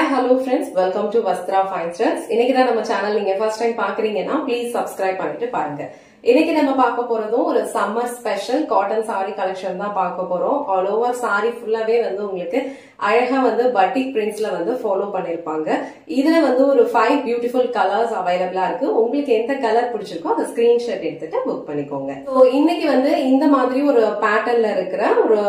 hello friends, welcome to Vastra Fine Threads. இன்னைக்கு தான் நம்ம சேனல் நீங்க ஃபர்ஸ்ட் டைம் பாக்குறீங்கன்னா ப்ளீஸ் சப்ஸ்கிரைப் பண்ணிட்டு பாருங்க. இன்னைக்கு நம்ம பார்க்க போறதும் ஒரு summer special cotton sorry collection தான் பார்க்க போறோம். ஆல் ஓவர் சாரி ஃபுல்லாவே வந்து உங்களுக்கு அழகா வந்து பட்டிக் பிரிண்ட்ஸ்ல வந்து ஃபாலோ பண்ணிருப்பாங்க. இதுல வந்து ஒரு 5 பியூட்டிஃபுல் கலர்ஸ் அவைலபிளா இருக்கு. உங்களுக்கு எந்த கலர் பிடிச்சிருக்கோ அதை ஸ்கிரீன்ஷாட் எடுத்துட்டு புக் பண்ணிக்கோங்க. சோ இன்னைக்கு வந்து இந்த மாதிரி ஒரு பேட்டர்ன்ல இருக்கிற ஒரு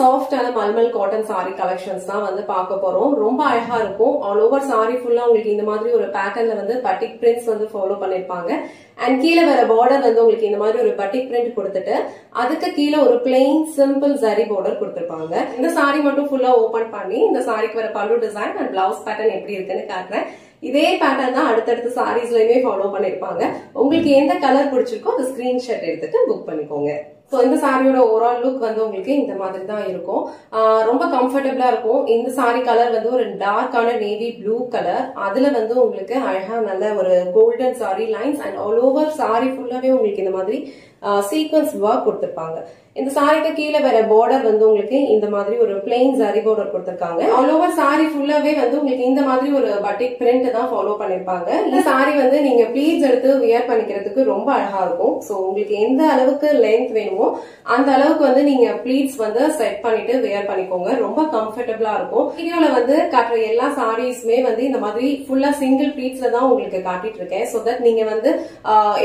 சாஃப்டான மல்மல் காட்டன் சாரி கலெக்ஷன்ஸ் தான் வந்து பார்க்க போறோம். ரொம்ப அழகா இருக்கும். ஆல் ஓவர் சாரி ஃபுல்லா உங்களுக்கு இந்த மாதிரி ஒரு பேட்டர்ன்ல வந்து பட்டிக் பிரிண்ட்ஸ் வந்து ஃபாலோ பண்ணிருப்பாங்க. அண்ட் கீழே வர பார்டர் வந்து உங்களுக்கு இந்த மாதிரி ஒரு பட்டிக் பிரிண்ட் கொடுத்துட்டு அதுக்கு கீழே ஒரு பிளெயின் சிம்பிள் ஜரி பார்டர் கொடுத்திருப்பாங்க. இந்த சாரி மட்டும் ஃபுல்லா ஓபன் பண்ணி இந்த சாரிக்கு வர பல்லு டிசைன் அண்ட் பிளவுஸ் பேட்டர்ன் எப்படி இருக்குன்னு காட்டுறேன். இதே பேட்டர்ன் தான் அடுத்தடுத்த சாரீஸ்லயுமே ஃபாலோ பண்ணிருப்பாங்க. உங்களுக்கு எந்த கலர் பிடிச்சிருக்கோ அதை ஸ்கிரீன்ஷாட் எடுத்துட்டு புக் பண்ணிக்கோங்க. சோ இந்த சாரியோட ஓவரால் லுக் வந்து உங்களுக்கு இந்த மாதிரி தான் இருக்கும். ரொம்ப கம்ஃபர்டபுளா இருக்கும். இந்த சாரி கலர் வந்து ஒரு டார்க்கான நேவி ப்ளூ கலர். அதுல வந்து உங்களுக்கு அழகா நல்ல ஒரு golden sorry lines and all over sorry ஃபுல்லாவே உங்களுக்கு இந்த மாதிரி சீக்வன்ஸ் ஒர்க் கொடுத்திருப்பாங்க. இந்த சாரிக்கு கீழே வர பார்டர் வந்து உங்களுக்கு இந்த மாதிரி ஒரு பிளெயின் ஜரி பார்டர் கொடுத்திருக்காங்க. ஆல் ஓவர் சாரி ஃபுல்லாவே வந்து உங்களுக்கு இந்த மாதிரி ஒரு பட்டிக் பிரிண்ட் தான் ஃபாலோ பண்ணிருப்பாங்க. இந்த சாரி வந்து நீங்க ப்ளீட்ஸ் எடுத்து வியர் பண்ணிக்கிறதுக்கு ரொம்ப அழகா இருக்கும். சோ உங்களுக்கு எந்த அளவுக்கு லென்த் வேணுமோ அந்த அளவுக்கு வந்து நீங்க ப்ளீட்ஸ் வந்து செட் பண்ணிட்டு வியர் பண்ணிக்கோங்க. ரொம்ப கம்ஃபர்டபுளா இருக்கும். வீடியோல வந்து காட்டுற எல்லா சாரீஸ்மே வந்து இந்த மாதிரி ஃபுல்லா சிங்கிள் ப்ளீட்ஸ்ல தான் உங்களுக்கு காட்டிட்டு இருக்கேன். சோ தட் நீங்க வந்து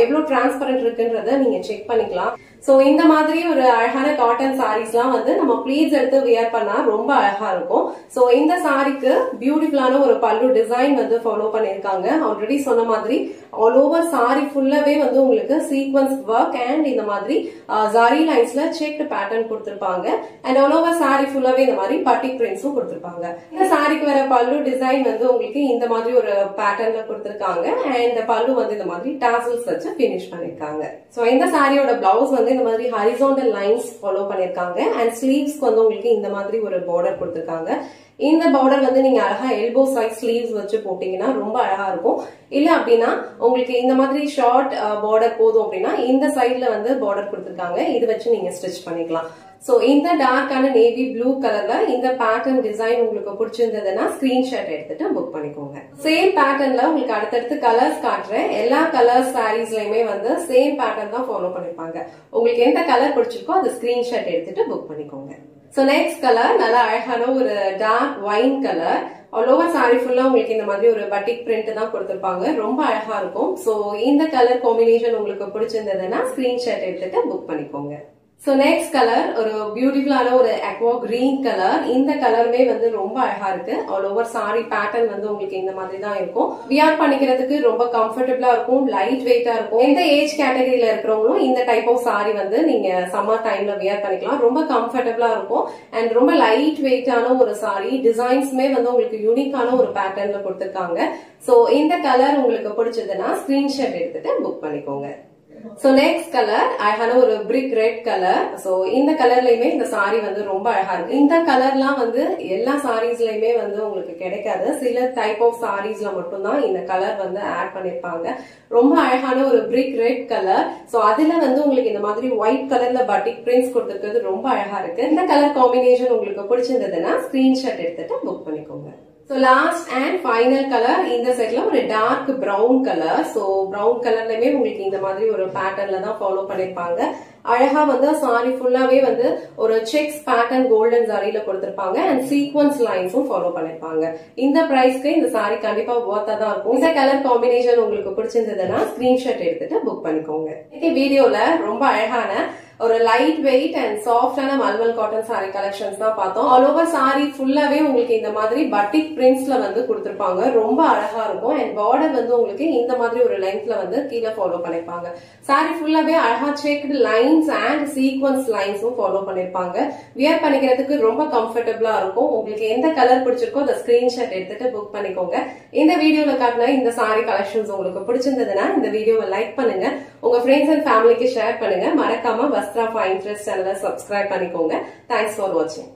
எவ்வளவு டிரான்ஸ்பரண்ட் இருக்குன்றத நீங்க செக் பண்ணிக்கலாம். சோ இந்த மாதிரி ஒரு அழகான காட்டன் சாரீஸ் எல்லாம் வந்து நம்ம ப்ளீட்ஸ் எடுத்து வியர் பண்ணா ரொம்ப அழகா இருக்கும். சோ இந்த சாரிக்கு பியூட்டிஃபுல்லான ஒரு பல்லு டிசைன் வந்து ஃபாலோ பண்ணிருக்காங்க. ஆல்ரெடி சொன்ன மாதிரி ஆல் ஓவர் சாரி ஃபுல்லாவே வந்து உங்களுக்கு சீக்வன்ஸ் ஒர்க் அண்ட் இந்த மாதிரி ஜரி லைன்ஸ்ல செக்ட் பேட்டர்ன் கொடுத்திருப்பாங்க. அண்ட் ஆல் ஓவர் சாரி ஃபுல்லாவே இந்த மாதிரி பட்டிக் பிரிண்ட்ஸும் கொடுத்திருப்பாங்க. இந்த சாரிக்கு வர பல்லு டிசைன் வந்து உங்களுக்கு இந்த மாதிரி ஒரு பேட்டர்ன்ல கொடுத்திருக்காங்க. அண்ட் இந்த பல்லு வந்து இந்த மாதிரி டாசல்ஸ் வச்சு பினிஷ் பண்ணிருக்காங்க. சோ இந்த சாரியோட பிளவுஸ் வந்து இந்த மாதிரி ஹாரிசான்டல் லைன்ஸ் ஃபாலோ பண்ணிருக்காங்க. அண்ட் ஸ்லீவ்ஸ்க்கு வந்து உங்களுக்கு இந்த மாதிரி ஒரு பார்டர் கொடுத்திருக்காங்க. இந்த பார்டர் வந்து நீங்க அழகா எல்போ சைஸ் ஸ்லீவ்ஸ் வச்சு போட்டீங்கன்னா ரொம்ப அழகா இருக்கும். இல்ல அப்படின்னா உங்களுக்கு இந்த மாதிரி ஷார்ட் பார்டர் போதும் அப்படின்னா இந்த சைட்ல வந்து பார்டர் கொடுத்திருக்காங்க. இது வச்சு நீங்க ஸ்டிச் பண்ணிக்கலாம். சோ இந்த டார்க்கான நேவி ப்ளூ கலர்ல இந்த பேட்டர்ன் டிசைன் உங்களுக்கு பிடிச்சிருந்ததுன்னா ஸ்கிரீன்ஷாட் எடுத்துட்டு புக் பண்ணிக்கோங்க. சேம் பேட்டர்ன்ல உங்களுக்கு அடுத்தடுத்து கலர்ஸ் காட்டுறேன். எல்லா கலர்ஸ் சாரீஸ்லயுமே வந்து சேம் பேட்டர்ன் தான் ஃபாலோ பண்ணிருப்பாங்க. உங்களுக்கு எந்த கலர் பிடிச்சிருக்கோ அதை ஸ்கிரீன்ஷாட் எடுத்துட்டு புக் பண்ணிக்கோங்க. சோ நெக்ஸ்ட் கலர் நல்லா அழகான ஒரு dark wine colour. All over sari ஃபுல்லா உங்களுக்கு இந்த மாதிரி ஒரு பட்டிக் பிரிண்ட் தான் கொடுத்திருப்பாங்க. ரொம்ப அழகா இருக்கும். சோ இந்த கலர் காம்பினேஷன் உங்களுக்கு பிடிச்சிருந்ததுன்னா ஸ்கிரீன்ஷாட் எடுத்துட்டு புக் பண்ணிக்கோங்க. சோ நெக்ஸ்ட் கலர் ஒரு பியூட்டிஃபுல்லான ஒரு அக்வா கிரீன் கலர். இந்த கலருமே வந்து ரொம்ப அழகா இருக்கு. ஆல் ஓவர் சாரி பேட்டர்ன் வந்து உங்களுக்கு இந்த மாதிரி தான் இருக்கும். வியர் பண்ணிக்கிறதுக்கு ரொம்ப கம்ஃபர்டபுளா இருக்கும். லைட் வெயிட்டா இருக்கும். எந்த ஏஜ் கேட்டகரியில இருக்கிறவங்களும் இந்த டைப் ஆஃப் சாரி வந்து நீங்க சம்மர் டைம்ல வியர் பண்ணிக்கலாம். ரொம்ப கம்ஃபர்டபுளா இருக்கும். அண்ட் ரொம்ப லைட் வெயிட்டான ஒரு சாரி. டிசைன்ஸ்மே வந்து உங்களுக்கு யூனிக்கான ஒரு பேட்டர்ன்ல கொடுத்திருக்காங்க. சோ இந்த கலர் உங்களுக்கு பிடிச்சதுன்னா ஸ்கிரீன்ஷாட் எடுத்துட்டு புக் பண்ணிக்கோங்க. சோ நெக்ஸ்ட் கலர் அழகான ஒரு பிரிக் ரெட் கலர். சோ இந்த கலர்லயுமே இந்த சாரி வந்து ரொம்ப அழகா இருக்கு. இந்த கலர்லாம் வந்து எல்லா சாரீஸ்லயுமே வந்து உங்களுக்கு கிடைக்காது. சில டைப் ஆஃப் சாரீஸ்ல மட்டும்தான் இந்த கலர் வந்து ஆட் பண்ணிருப்பாங்க. ரொம்ப அழகான ஒரு பிரிக் ரெட் கலர். சோ அதுல வந்து உங்களுக்கு இந்த மாதிரி ஒயிட் கலர்ல பட்டிக் பிரிண்ட்ஸ் கொடுத்திருக்கிறது ரொம்ப அழகா இருக்கு. இந்த கலர் காம்பினேஷன் உங்களுக்கு பிடிச்சிருந்ததுன்னா ஸ்கிரீன்ஷாட் எடுத்துட்டு புக் பண்ணிக்கோங்க. So last and final color இந்த செட்ல ஒரு dark brown colour. So brown கலர்லயுமே உங்களுக்கு இந்த மாதிரி ஒரு பேட்டர்ன்ல தான் ஃபாலோ பண்ணிருப்பாங்க. அழகா வந்து சாரி ஃபுல்லாவே வந்து ஒரு செக்ஸ் பேட்டர்ன் கோல்டன் சாரியில கொடுத்திருப்பாங்க. அண்ட் சீக்வன்ஸ் லைன்ஸும் ஃபாலோ பண்ணிருப்பாங்க. இந்த பிரைஸ்க்கு இந்த சாரி கண்டிப்பா வொர்த்தா தான் இருக்கும். இந்த கலர் காம்பினேஷன் உங்களுக்கு பிடிச்சிருந்ததுன்னா ஸ்கிரீன்ஷாட் எடுத்துட்டு புக் பண்ணிக்கோங்க. இந்த வீடியோல ரொம்ப அழகான ஒரு லைட் வெயிட் அண்ட் சாஃப்டான மல்மல் காட்டன் சாரி கலெக்ஷன்ஸ் தான் பார்த்தோம். ஆல் ஓவர் சாரி ஃபுல்லாவே உங்களுக்கு இந்த மாதிரி பட்டிக் பிரிண்ட்ஸ்ல வந்து கொடுத்திருப்பாங்க. ரொம்ப அழகா இருக்கும். அண்ட் பார்டர் வந்து உங்களுக்கு இந்த மாதிரி ஒரு லென்த்ல வந்து கீழே ஃபாலோ பண்ணிருப்பாங்க. சாரி ஃபுல்லாவே அழகா செக்டு லைன்ஸ் அண்ட் சீக்வன்ஸ் லைன்ஸும் ஃபாலோ பண்ணிருப்பாங்க. வியர் பண்ணிக்கிறதுக்கு ரொம்ப கம்ஃபர்டபுளா இருக்கும். உங்களுக்கு எந்த கலர் பிடிச்சிருக்கோ அதை ஸ்கிரீன்ஷாட் எடுத்துட்டு புக் பண்ணிக்கோங்க. இந்த வீடியோல காட்டின இந்த சாரி கலெக்ஷன்ஸ் உங்களுக்கு பிடிச்சிருந்ததுன்னா இந்த வீடியோவை லைக் பண்ணுங்க. உங்க ஃப்ரெண்ட்ஸ் அண்ட் ஃபேமிலிக்கு ஷேர் பண்ணுங்க. மறக்காம வஸ்த்ரா ஃபைன் த்ரெட்ஸ் சேனலை சப்ஸ்கிரைப் பண்ணிக்கோங்க. தேங்க்ஸ் ஃபார் வாட்சிங்.